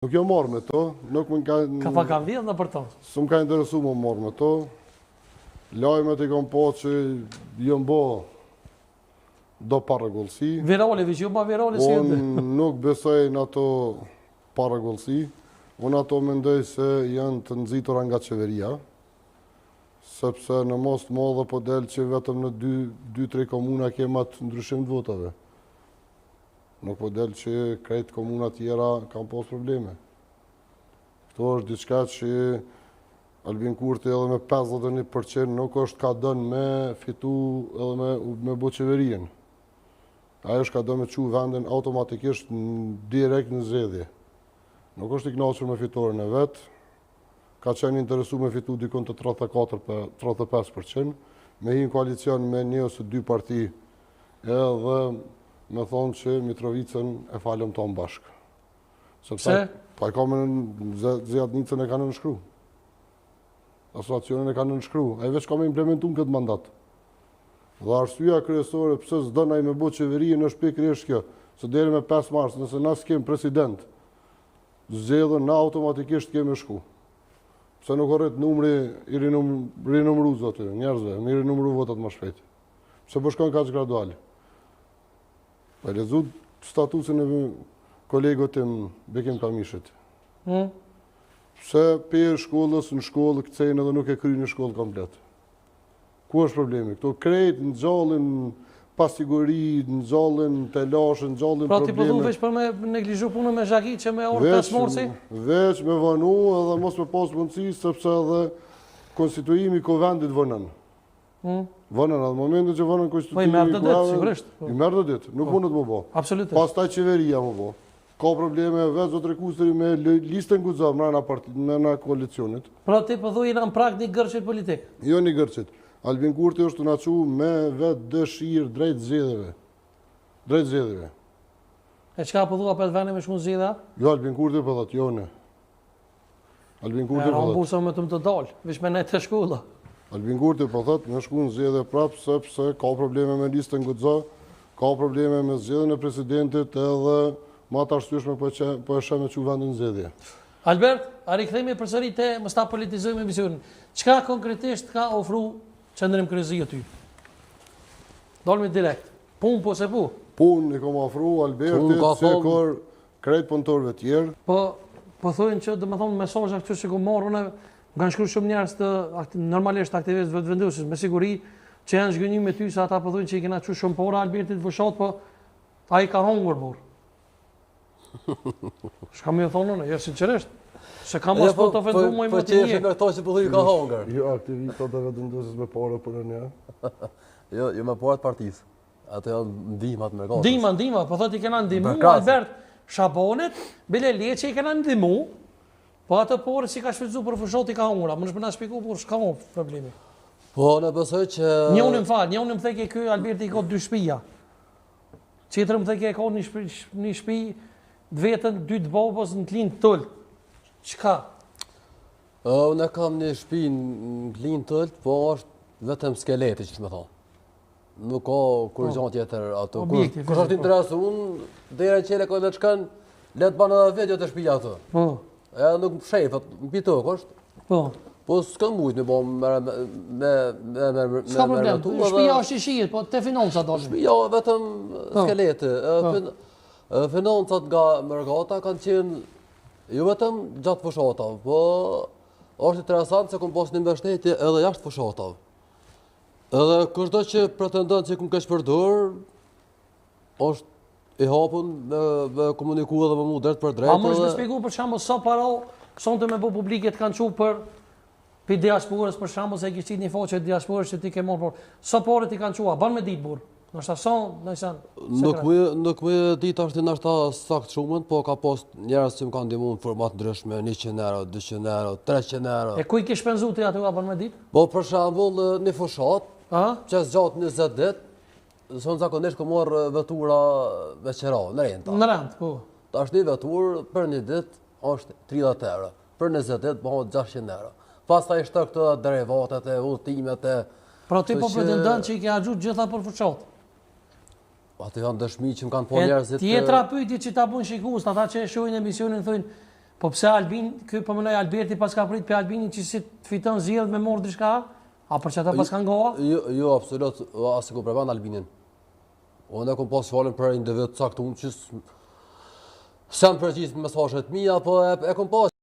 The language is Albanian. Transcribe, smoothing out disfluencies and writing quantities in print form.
Nuk jo marrë me to, nuk më ka... Ka pa kanë vjedhë në për to? Së më ka interesu më marrë me to. Lajmet i kom po që jënë bo do paragullësi. Virale, vishë jo ma virale si jetë? Unë nuk besoj në ato paragullësi. Unë ato mendoj se janë të nëzitura nga qeveria. Sepse në mos të modhe po delë që vetëm në 2-3 komuna kema të ndryshim të votave. Nuk po delë që krejt komunat tjera kanë pas probleme. Këto është diçka që Albin Kurti edhe me 51% nuk është ka dënë me fitu edhe me bo qeverien. Ajo është ka dënë me qu vendin automatikisht direkt në zgjedhje. Nuk është i knaqur me fitoren e vetë, ka qenë interesu me fitu dikon të 34-35%, me hi në koalicion me një ose 2 parti edhe me thonë që Mitrovicën e falem tonë bashkë. Pse? Pa i ka me Zjatnicën e ka në nëshkru. Asociacionin e ka në nëshkru. A i veç ka me implementu në këtë mandat. Dhe arsyeja kryesore pëse s'dëna i me bo qeverije në shpikërisht kjo, se deri me 5 mars, nëse na s'kem president, zgjedhën na automatikisht kemi shku. Pse nuk orrit numri i rinumru zotë, njerëzve, mi rinumru votat më shpejt. Pse po shkon kaq gradual. Pa lezu statusin e kolegot tim Bekim Kamishit. Pse për shkollës në shkollë këcejnë edhe nuk e kry në shkollë komplet. Ku është problemi? Këto krejt në gjallin pasiguri, në gjallin telashë, në gjallin probleme. Pra ti përdu veç për me neglizhu punë me zhaki që me orë 5 morsi? Veç me vënu edhe mos me pas mundësi, sepse edhe konstituimi Kovendit vënën. Vënën, atë momentin që vënën konstituimi... Po i merë të ditë, sigurisht. I merë të ditë, nuk mundet më bo. Absolutisht. Pas taj qeveria më bo. Ka probleme veç zotë rekustëri me listën guza në koalicionit. Pra ti përdu i në prak një gërqit politik? Jo një gërqit. Albin Kurti është të naqu me vetë dëshirë drejt zgjedhjeve. Drejt zgjedhjeve. E qka përdu a për të vene me shku në zgjedhja? Jo, Albin Kurti për dhatë, jo ne. Albin Kurti për dhatë. E në busa me të më të dalë, vish me ne të shkulla. Albin Kurti për dhatë me shku në zgjedhje prapë, sepse ka probleme me listën guza, ka probleme me zgjedhjen e presidentit edhe ma të arsyeshme po e shemë që vendin zgjedhje. Albert, a rikëthejme përsëri te më sta politizojme emisionin. Qka konkretisht ka ofru qëndrim kryezia ty? Dolmi direkt. Pun po se pu? Pun i kom ofru Albertit, se kër krejt punëtorëve tjerë. Po thojnë që, dhe me thonë, mesazha këtu që kom marrë, unë kanë shkruar shumë njerëz të normalisht aktivistëve vetëvendosis, me siguri që janë zgënjur me ty se ata po thonë që i kena çu shumë pora Albertit fushat, po ai ka hungur burr. Shka më thonë unë, sinqerisht. Se ka mos po të ofendu më i më të një. Po që nga këto që po thuj ka hungur. Jo, aktivistat e vetëvendosis me pare për një. Jo me parat partisë. Ato janë ndihmat me gati. Ndihma, po thotë i kena ndihmu Albert Shabonet, bile leçe i kena ndihmu. Po atë porë si ka shfrytzuar për fushat i ka hungura, më na shpjegoj por s'ka problemi. Po në besoj që njëunë më thekë ky Alberti ka 2 shtëpia. Tjetër më thekë ka një shtëpi të vetën, 2 të babës në klin tull. Çka? Unë kam një shtëpi në klin tull, po është vetëm skeleti që më thonë. Nuk ka kur gjë tjetër ato. Kur është interes unë dera qele ka vetë shkën, le të banë edhe vetë të shtëpia ato. Po. E nuk më shefët, në pitokë është. Po. Po s'kam mujtë me bo me s'ka problem, shtëpia është i shihet, po te financa dalë. Shtëpia vetëm skeleti. Financat nga Mërgata kanë qenë, jo vetëm gjatë fushatave, po është interesant se kom pas një mbështetje edhe jashtë fushatave. Edhe kërdo që pretendon që kom keq përdor, është i hapun me komuniku edhe me mu drejt për drejt. A më është me shpjegu për shembull sa para sonte me bo publike të kanë qu për diasporës, për shembull se e kishit një faqe diasporës që ti ke marrë por sa parë ti kanë qua, ban me ditë burr. Ndoshta nuk më ditë është ndoshta sakt shumën, po ka pas njerëz që më kanë ndihmuar në format ndryshme, 100 euro, 200 euro, 300 euro. E ku i ke shpenzuar ti aty ban me ditë? Po për shembull në fushat, që zgjat 20 ditë, son zakonisht ku morr vetura me qera, në renta. Në rent, po. Tash një vetur për një ditë është 30 euro, për 20 ditë bëhet 600 euro. Pastaj shto këto derivatet e udhëtimet e. Pra ti po pretendon që i ke harxhuar gjitha për fushat. Ato janë dëshmi që më kanë po njerëzit. Tjetra pyetje që ta bën shikues, ata që e shohin emisionin thonë Po pse Albin, ky po mënoj Alberti pas ka prit pe Albinin që si të fiton zgjedh me morr diçka, a për çata pas ka ngoa? Jo, absolut, as e ku përmend Albinin. Unë kom pas folën për individ caktuar që s'jam përgjithë mesazhet mia, po e kom pas